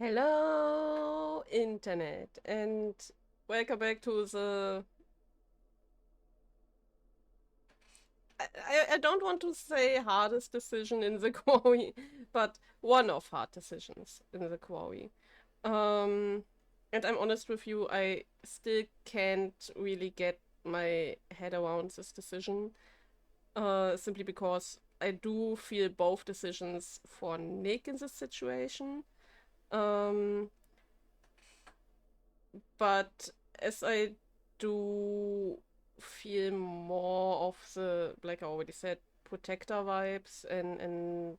Hello, Internet, and welcome back to the. I don't want to say hardest decision in the Quarry, but one of hard decisions in the Quarry. Um, and I'm honest with you, I still can't really get my head around this decision, simply because I do feel both decisions for Nick in this situation. Um, but as I do feel more of the, like I already said, protector vibes, and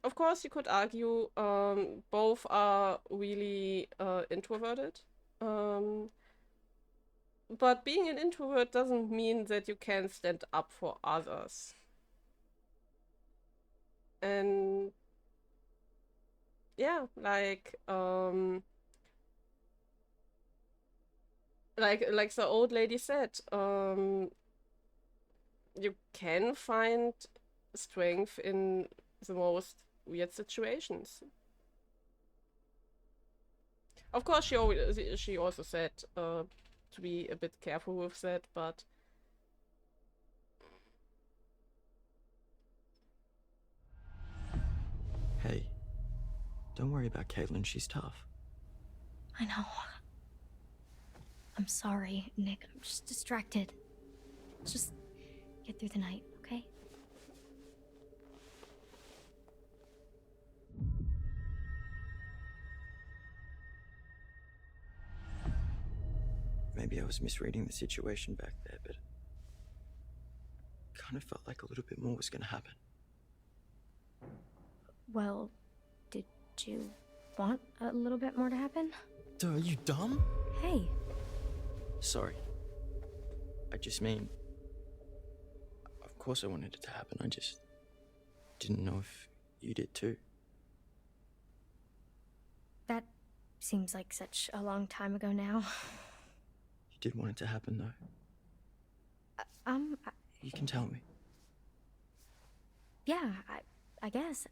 of course you could argue both are really introverted. Um, but being an introvert doesn't mean that you can stand up for others. And yeah, like the old lady said, you can find strength in the most weird situations. Of course, she also said to be a bit careful with that, but Hey, don't worry about Caitlin, she's tough. I know. I'm sorry, Nick. I'm just distracted. Let's just get through the night, okay? Maybe I was misreading the situation back there, but kind of felt like a little bit more was gonna happen. Well, did you want a little bit more to happen? Duh, are you dumb? Hey, Sorry. I just mean... Of course I wanted it to happen, I just didn't know if you did too. that seems like such a long time ago now. You did want it to happen though. I, You can tell me. yeah, I guess.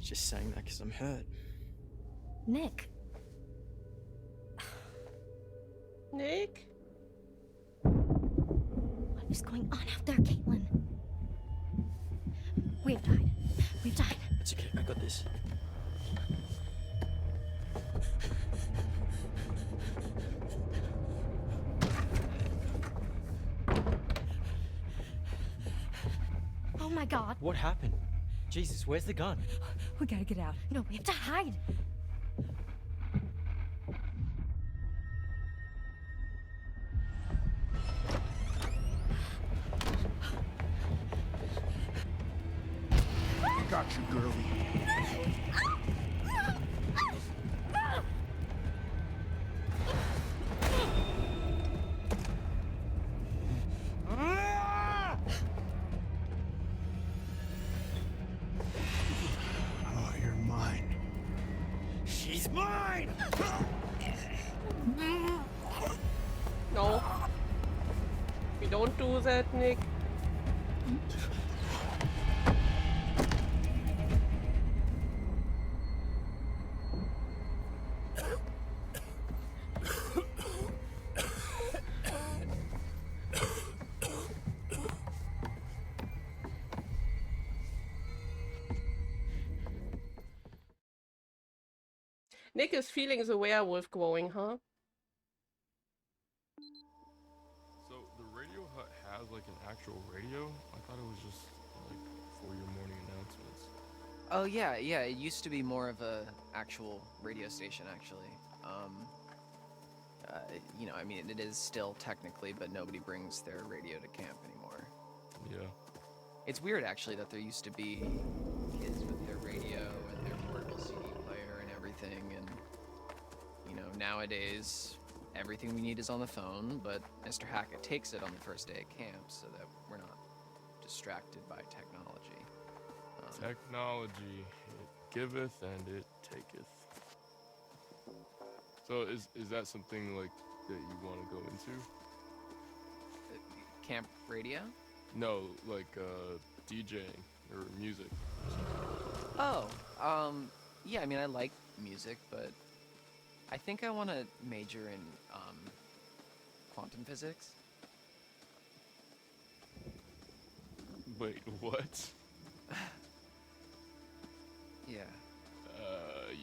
Just saying that because I'm hurt. Nick, Nick? what is going on out there, Caitlin? We have died. We've died. It's okay, I got this. Oh my god. What happened? Jesus, where's the gun? We gotta get out. No, we have to hide. Got you, girlie. Oh, you're mine. She's mine! No. We don't do that, Nick. Nick is feeling the werewolf growing, huh? So the radio hut has like an actual radio? I thought it was just like for your morning announcements. Oh yeah, it used to be more of a actual radio station actually. I mean it is still technically, but nobody brings their radio to camp anymore. Yeah. It's weird actually that there used to be kids with their radio and their portable CD player and everything, and nowadays everything we need is on the phone, but Mr. Hackett takes it on the first day at camp so that we're not distracted by technology. Technology, it giveth and it taketh. So is that something like that you want to go into? Camp radio? No, like DJing or music or something. Oh, yeah, I mean, I like music, but I think I want to major in, quantum physics. Wait, what? Yeah.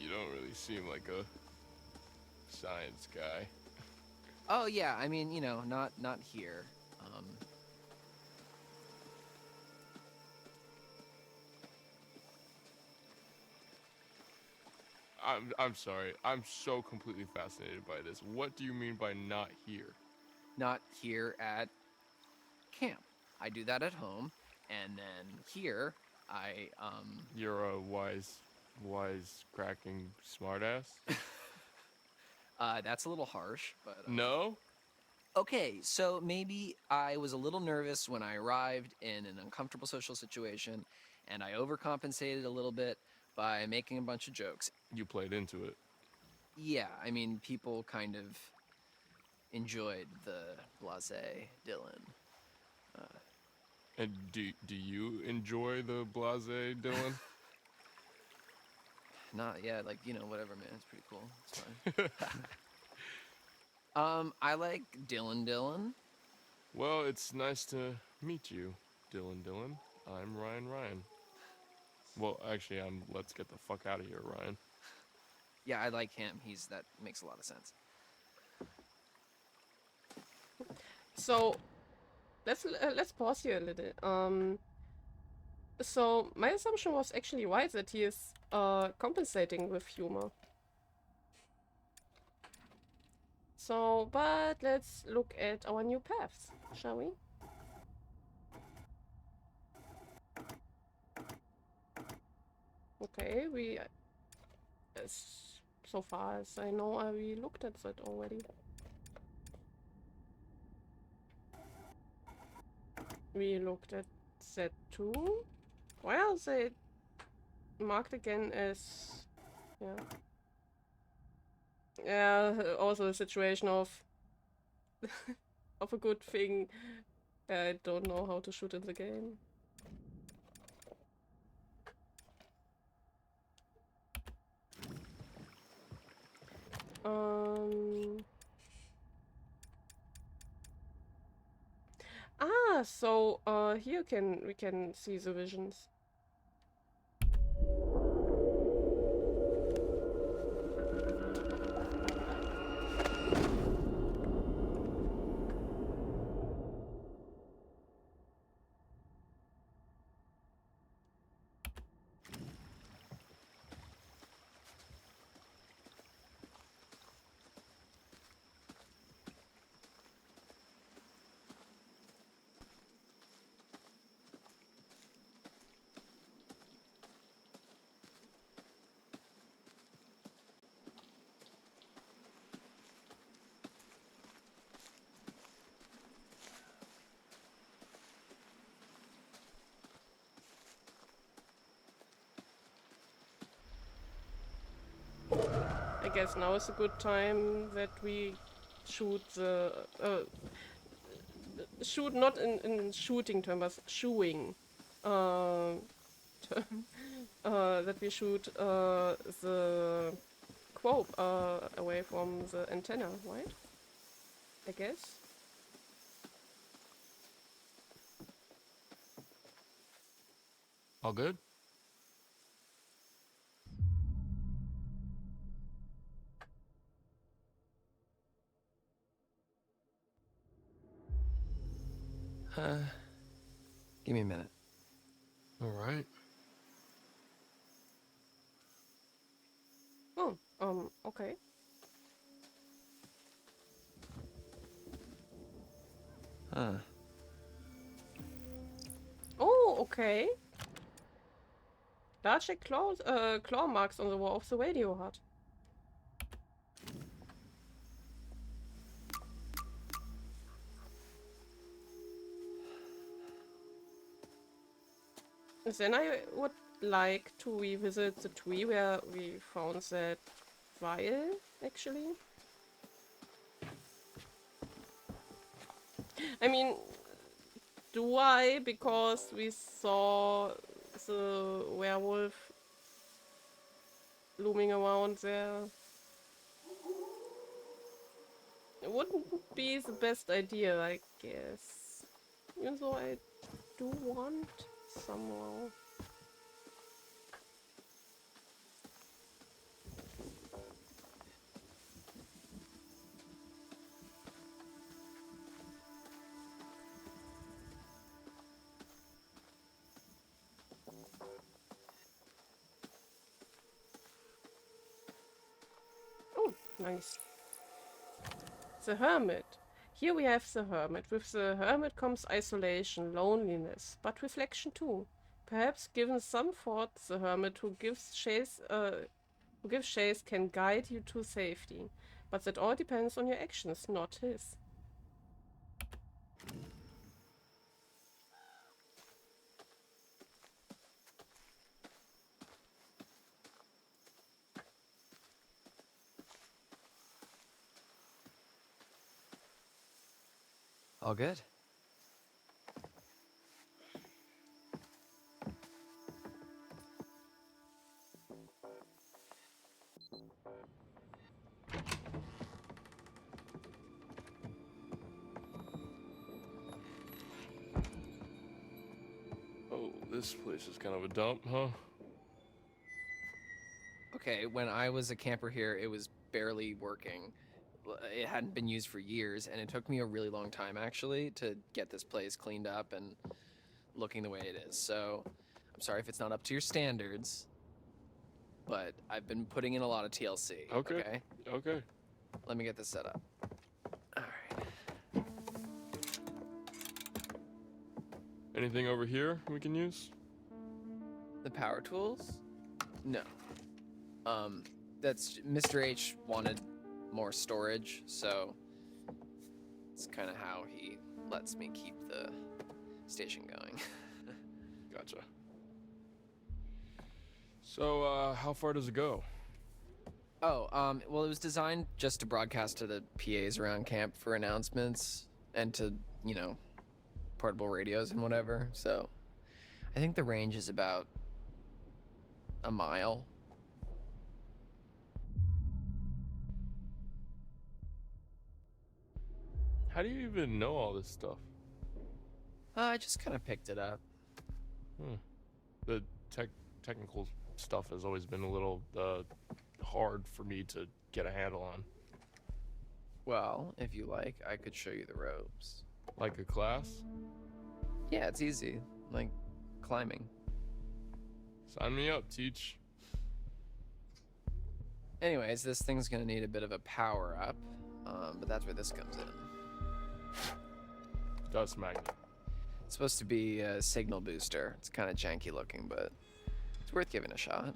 You don't really seem like a science guy. Oh, yeah, I mean, you know, not here. I'm sorry. I'm so completely fascinated by this. What do you mean by not here? Not here at camp. I do that at home, and then here, You're a wise cracking smartass? that's a little harsh, but, No? okay, so maybe I was a little nervous when I arrived in an uncomfortable social situation, and I overcompensated a little bit by making a bunch of jokes. You played into it. Yeah, I mean, people kind of enjoyed the blasé Dylan. And do you enjoy the blase, Dylan? Not yet, like, you know, whatever, man. It's pretty cool. It's fine. I like Dylan. Well, it's nice to meet you, Dylan. I'm Ryan. Well, actually, let's get the fuck out of here, Ryan. Yeah, I like him. That makes a lot of sense. So let's pause here a little. So my assumption was actually right that he is compensating with humor. So, but let's look at our new paths, shall we? Okay, so far as I know, we looked at that already. We looked at that too. Why are they marked again as... yeah. Yeah, also a situation of... of a good thing. I don't know how to shoot in the game. So here we can see the visions. I guess now is a good time that we shoot the shoot not in shooting term, but shooing term. That we shoot the quote away from the antenna, right? I guess. All good? Give me a minute. All right. Oh, okay. Huh. Oh, okay. Large claw marks on the wall of the radio hut. Then I would like to revisit the tree where we found that vial, actually. I mean, do I? Because we saw the werewolf looming around there. It wouldn't be the best idea, I guess. Even though I do want somehow. Oh, nice. The Hermit. Here we have the Hermit. With the Hermit comes isolation, loneliness, but reflection too. Perhaps given some thought, the Hermit who gives chase can guide you to safety. But that all depends on your actions, not his. All good. Oh, this place is kind of a dump, huh? Okay, when I was a camper here, it was barely working. It hadn't been used for years, and it took me a really long time, actually, to get this place cleaned up and looking the way it is. So, I'm sorry if it's not up to your standards, but I've been putting in a lot of TLC. Okay. Okay. Let me get this set up. All right. Anything over here we can use? The power tools? No. That's Mr. H wanted more storage, so it's kind of how he lets me keep the station going. Gotcha. So, how far does it go? Oh, well, it was designed just to broadcast to the PAs around camp for announcements and to, you know, portable radios and whatever. So, I think the range is about a mile. How do you even know all this stuff? I just kind of picked it up. The technical stuff has always been a little hard for me to get a handle on. Well, if you like, I could show you the ropes. Like a class? Yeah, it's easy. Like climbing. Sign me up, teach. Anyways, this thing's gonna need a bit of a power up, but that's where this comes in. Dust magnet. It's supposed to be a signal booster. It's kind of janky looking, but it's worth giving a shot.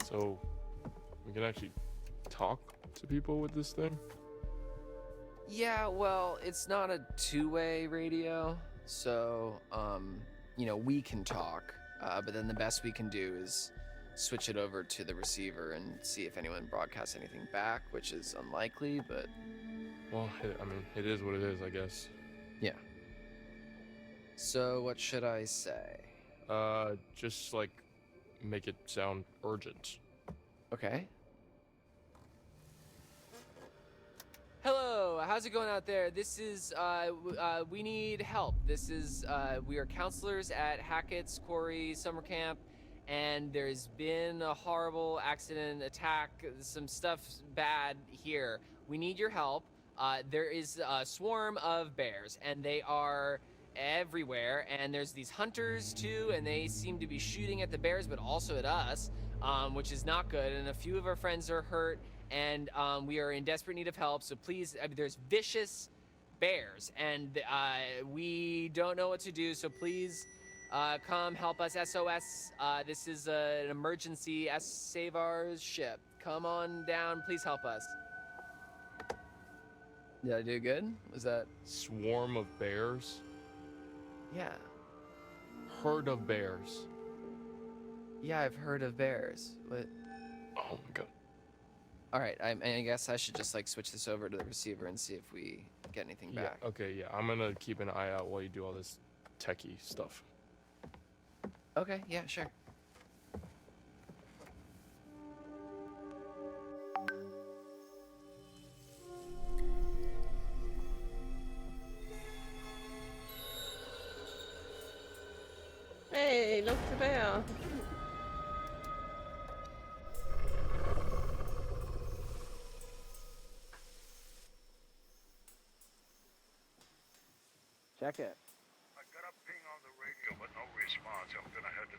So, we can actually talk to people with this thing? Yeah, well, it's not a two-way radio, so, you know, we can talk, but then the best we can do is switch it over to the receiver and see if anyone broadcasts anything back, which is unlikely, but... Well, I mean, it is what it is, I guess. Yeah. So, what should I say? Just, like, make it sound urgent. Okay. Hello, how's it going out there? This is, we need help. This is, we are counselors at Hackett's Quarry Summer Camp, and there's been a horrible accident, attack, some stuff bad here. We need your help. There is a swarm of bears, and they are everywhere, and there's these hunters too, and they seem to be shooting at the bears, but also at us, which is not good, and a few of our friends are hurt, and we are in desperate need of help, so please, I mean, there's vicious bears, and we don't know what to do, so please come help us. SOS, this is an emergency. Save our ship. Come on down, please help us. Did I do good? Was that... Swarm of bears? Yeah. Herd of bears. Yeah, I've heard of bears. What? Oh my god. All right, I guess I should just like switch this over to the receiver and see if we get anything back. Yeah, okay, yeah. I'm gonna keep an eye out while you do all this techie stuff. Okay, yeah, sure. Hey, look there. Check it. I got a ping on the radio, but no response. I'm gonna head to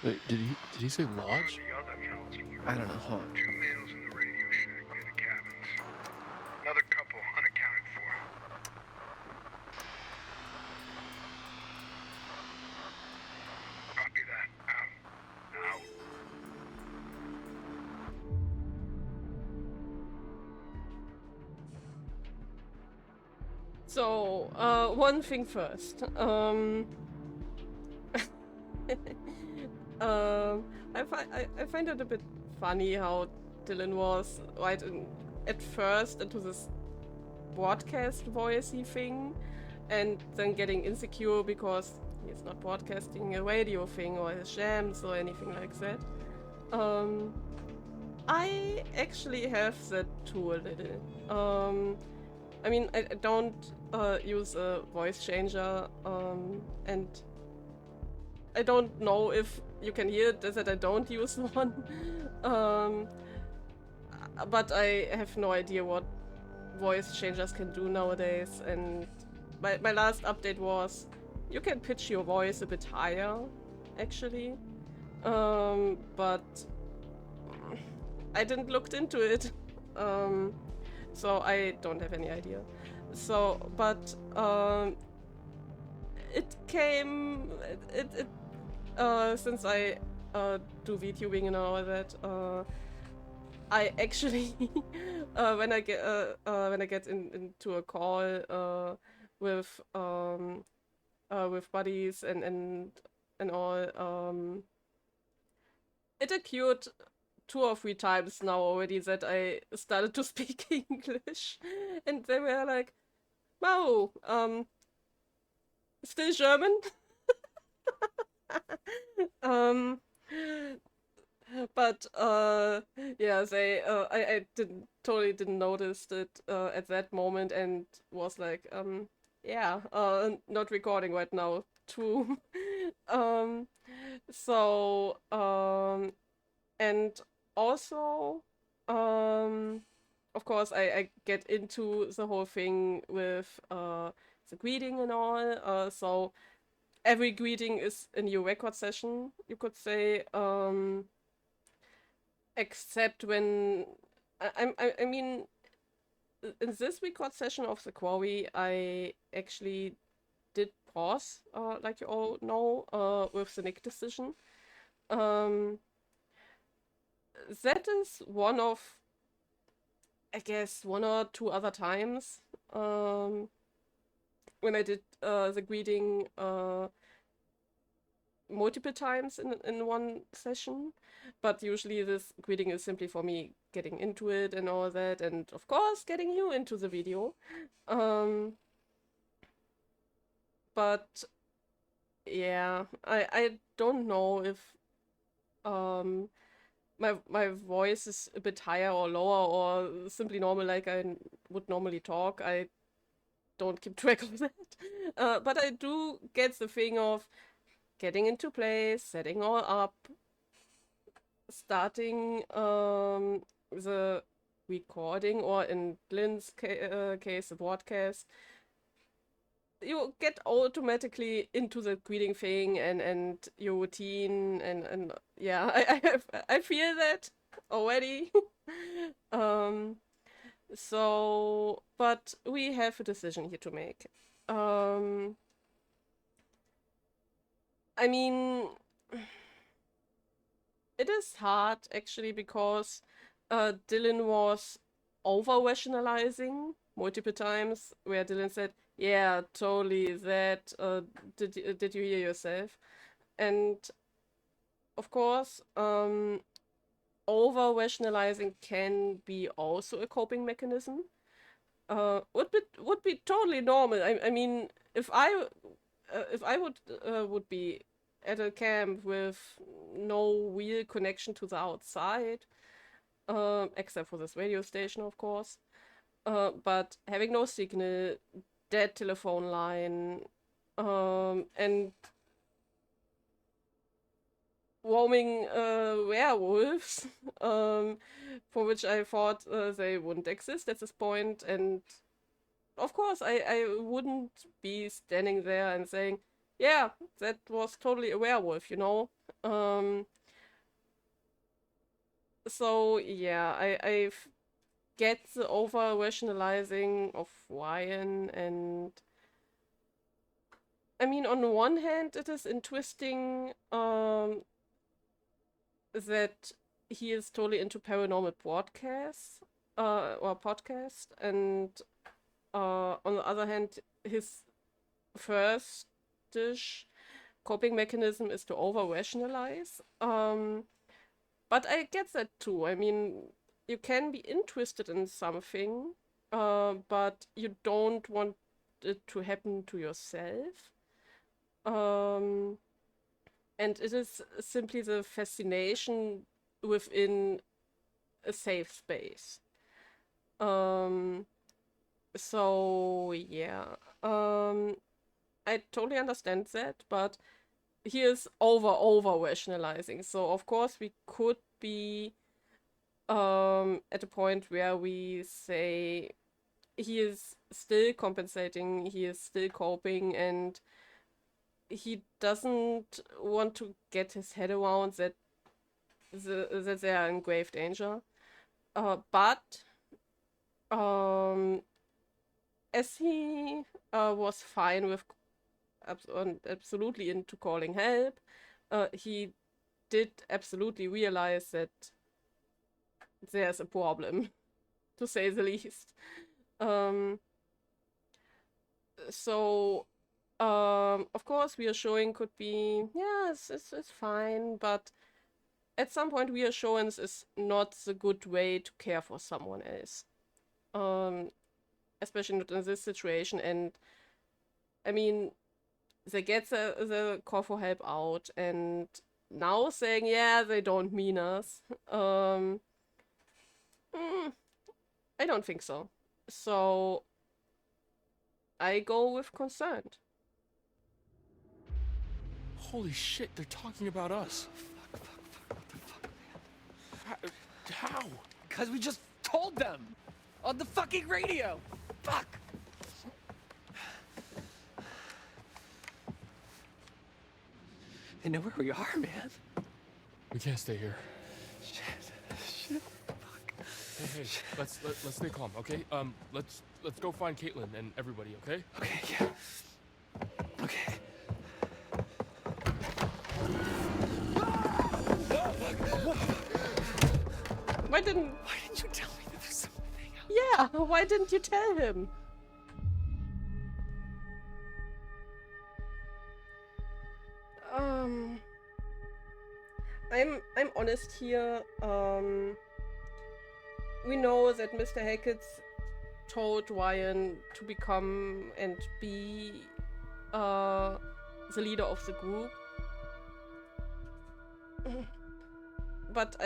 Wait, did he say lodge? the other counselor. I don't know. Hold on. 2 males in the radio shack near the cabins. Another couple unaccounted for. Copy that. Out. So, one thing first. I find it a bit funny how Dylan was at first into this broadcast voicey thing, and then getting insecure because he's not broadcasting a radio thing or his jams or anything like that. I actually have that too a little. I mean, I don't use a voice changer, and I don't know if you can hear it that I don't use one. But I have no idea what voice changers can do nowadays, and my last update was you can pitch your voice a bit higher, actually. But I didn't look into it. So I don't have any idea. So, but it came, since I do VTubing and all that, I actually, when I get into a call with buddies and all, it occurred 2 or 3 times now already that I started to speak English, and they were like, "Wow, still German?" But yeah, I totally didn't notice it at that moment, and was like, yeah, not recording right now too. So and also, of course, I get into the whole thing with the greeting and all. So every greeting is a new record session, you could say. Except when I mean, in this record session of the Quarry, I actually did pause, like you all know, with the Nick decision. That is one of, I guess, 1 or 2 other times when I did the greeting multiple times in one session, but usually this greeting is simply for me getting into it and all that, and of course getting you into the video. But yeah, I don't know if my voice is a bit higher or lower or simply normal like I would normally talk. I don't keep track of that. But I do get the thing of getting into place, setting all up, starting the recording, or in Lynn's case, the broadcast. You get automatically into the greeting thing and your routine, and yeah, I feel that already. So, but we have a decision here to make. I mean, it is hard actually because Dylan was over rationalizing multiple times, where Dylan said, "Yeah, totally that. Did you hear yourself?" And of course, over rationalizing can be also a coping mechanism. Would be totally normal. I mean, if I would be at a camp with no real connection to the outside, except for this radio station, of course, but having no signal, dead telephone line, and roaming werewolves, for which I thought they wouldn't exist at this point, and of course I wouldn't be standing there and saying, yeah, that was totally a werewolf, you know? So yeah, I get the over rationalizing of Ryan, and I mean, on the one hand, it is interesting that he is totally into paranormal broadcasts or podcast, and on the other hand, his first dish coping mechanism is to over rationalize. But I get that too. I mean, you can be interested in something, but you don't want it to happen to yourself. And it is simply the fascination within a safe space. So yeah, I totally understand that, but he is over rationalizing. So of course we could be at a point where we say he is still compensating, he is still coping, and he doesn't want to get his head around that that they are in grave danger. But as he was fine with absolutely into calling help, he did absolutely realize that there's a problem, to say the least. So of course reassuring could be, yeah, it's fine, but at some point reassurance is not the good way to care for someone else, especially not in this situation. And I mean, they get the call for help out, and now saying, yeah, they don't mean us, I don't think so. So I go with concerned. Holy shit, they're talking about us. What the fuck, man? How? Because we just told them on the fucking radio. Fuck. They know where we are, man. We can't stay here. Shit. Fuck. Hey, let's stay calm, okay? Let's go find Caitlin and everybody, okay? Okay, yeah. Okay. Why didn't you tell me that there's something else? Yeah, why didn't you tell him? I'm honest here. We know that Mr. Hackett's told Ryan to become and be the leader of the group. But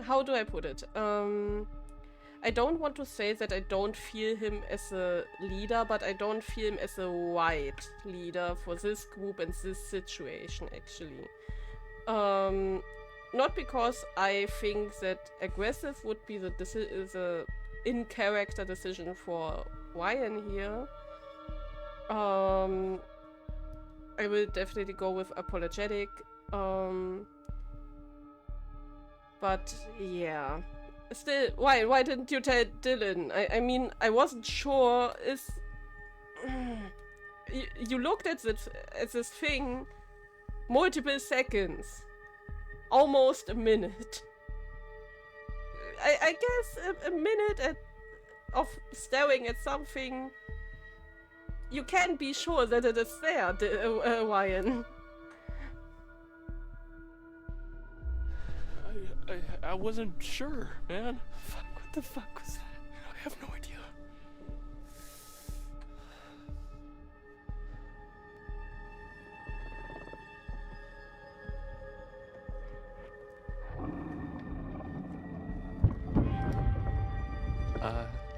how do I put it? I don't want to say that I don't feel him as a leader, but I don't feel him as a right leader for this group and this situation, actually. Not because I think that aggressive would be the in-character decision for Ryan here. I will definitely go with apologetic. But yeah. Still, why didn't you tell Dylan? I mean, I wasn't sure. You looked at this thing multiple seconds, almost a minute. I guess a minute of staring at something. You can be sure that it is there, Ryan. I wasn't sure, man. Fuck, what the fuck was that? I have no idea.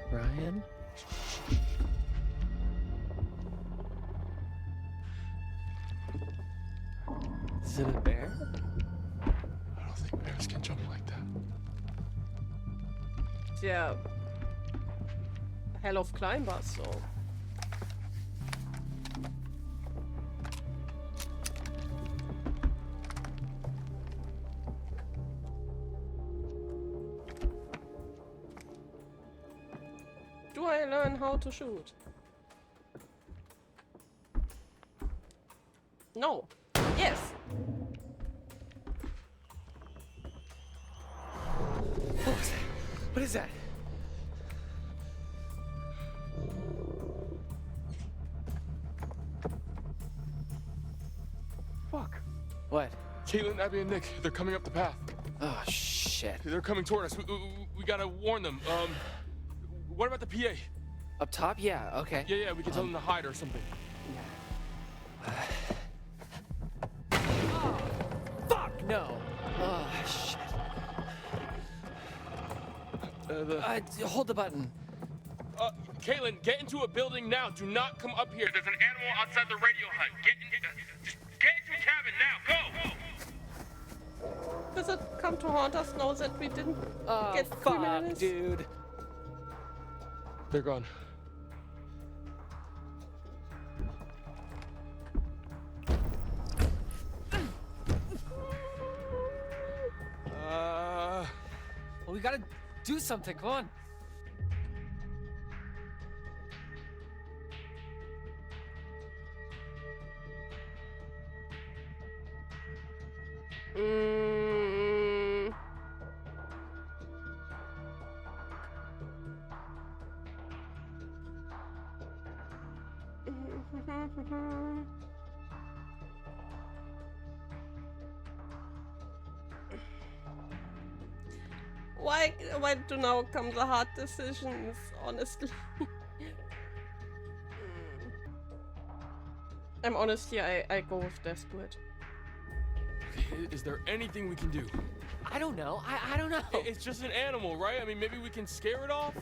Ryan? Is it a bear? I don't think bears can jump like that. Yeah. Hell of climbers, so. Do I learn how to shoot? No. Yes. What was that? What is that? Fuck. What? Caitlin, Abby, and Nick, they're coming up the path. Oh, shit. They're coming toward us. We gotta warn them. What about the PA? Up top? Yeah, okay. Yeah, we can tell them to hide or something. Fuck, no. Oh, shit. Hold the button. Caitlin, get into a building now. Do not come up here. There's an animal outside the radio hut. Just get into a cabin now. Go! Does it come to haunt us now that we didn't Oh, get fuck, 3 minutes? dude. They're gone. Well, we gotta do something. Come on. Mm. Why do now come the hard decisions, honestly? I'm honestly, I go with desperate. Okay, is there anything we can do? I don't know. I don't know. It's just an animal, right? I mean, maybe we can scare it off?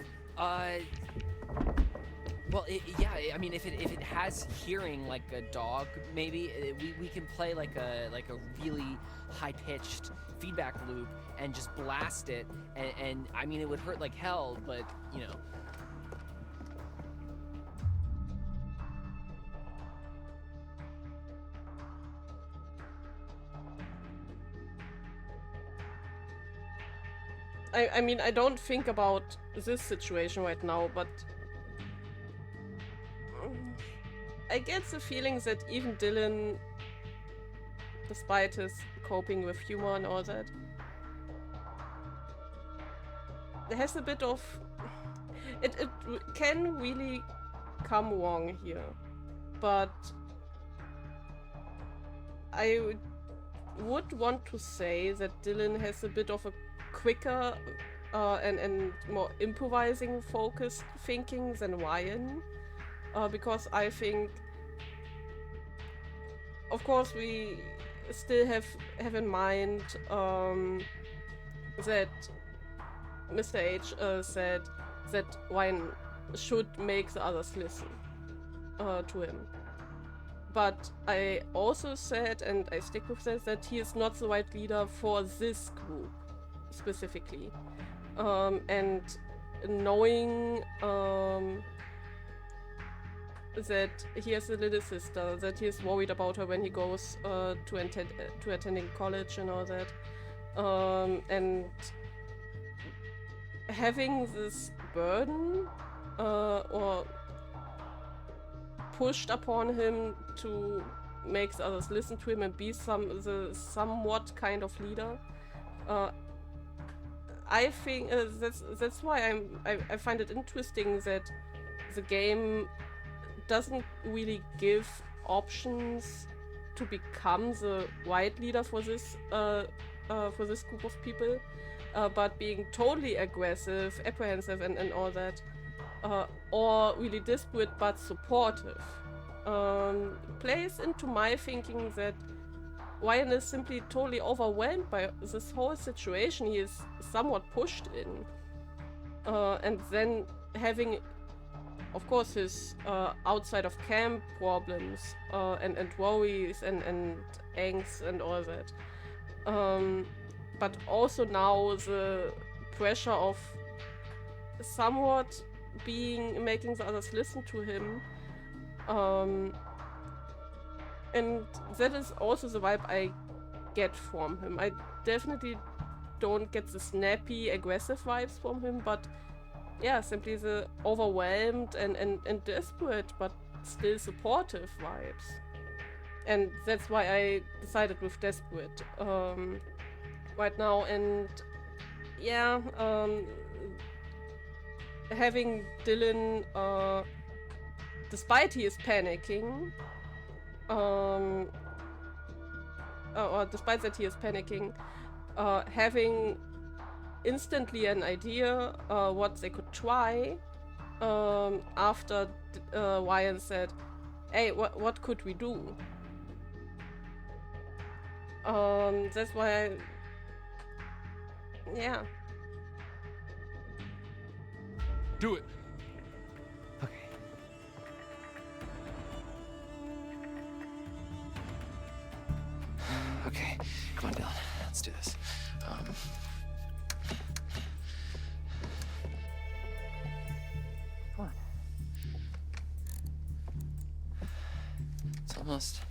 Well, yeah. I mean, if it has hearing like a dog, maybe we can play like a really high-pitched feedback loop and just blast it. And I mean, it would hurt like hell, but you know. I mean, I don't think about this situation right now, but I get the feeling that even Dylan, despite his coping with humor and all that, has a bit of... It can really come wrong here, but I would want to say that Dylan has a bit of a quicker and more improvising focused thinking than Ryan, because I think, of course, we still have in mind that Mr. H said that Ryan should make the others listen to him. But I also said, and I stick with this, that he is not the right leader for this group specifically. And knowing that he has a little sister, that he is worried about her when he goes to attending college and all that, and having this burden or pushed upon him to make the others listen to him and be somewhat kind of leader. I think that's why I find it interesting that the game doesn't really give options to become the right leader for this group of people, but being totally aggressive, apprehensive, and all that, or really desperate but supportive, plays into my thinking that Ryan is simply totally overwhelmed by this whole situation he is somewhat pushed in, and then having of course, his outside of camp problems and worries and angst and all that. But also now the pressure of somewhat making the others listen to him. And that is also the vibe I get from him. I definitely don't get the snappy, aggressive vibes from him, but yeah, simply the overwhelmed and desperate, but still supportive vibes. And that's why I decided with desperate right now. And yeah, having Dylan, despite he is panicking, or despite that he is panicking, having instantly an idea what they could try after Ryan said, hey, what could we do? That's why yeah. Do it. Okay. Okay, come on, Dylan. Let's do this. Come on. It's almost.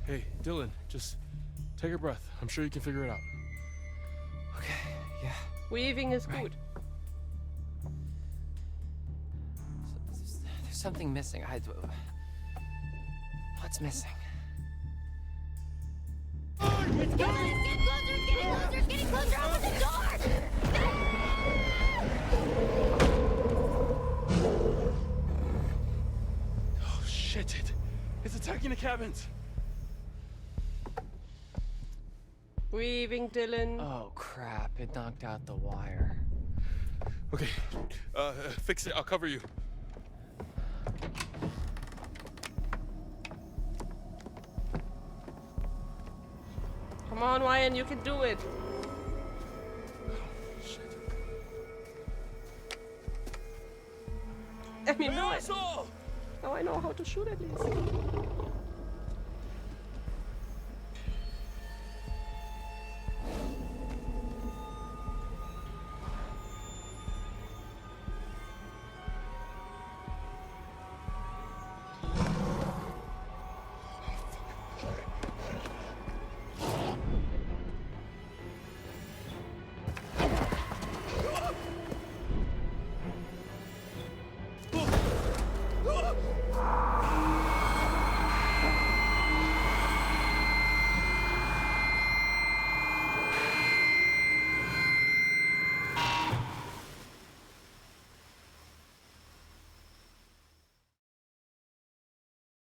Hey, Dylan, just take a breath. I'm sure you can figure it out. Okay, yeah. Weaving is Right. good. There's something missing. What's missing? It's getting closer, it's getting closer, it's getting closer! Open the door! Oh, shit, it's attacking the cabins. Weaving, Dylan. Oh crap, it knocked out the wire. Okay, fix it. I'll cover you. Come on, Ryan, you can do it. Shit. I mean, no, Asshole! now I know how to shoot at least.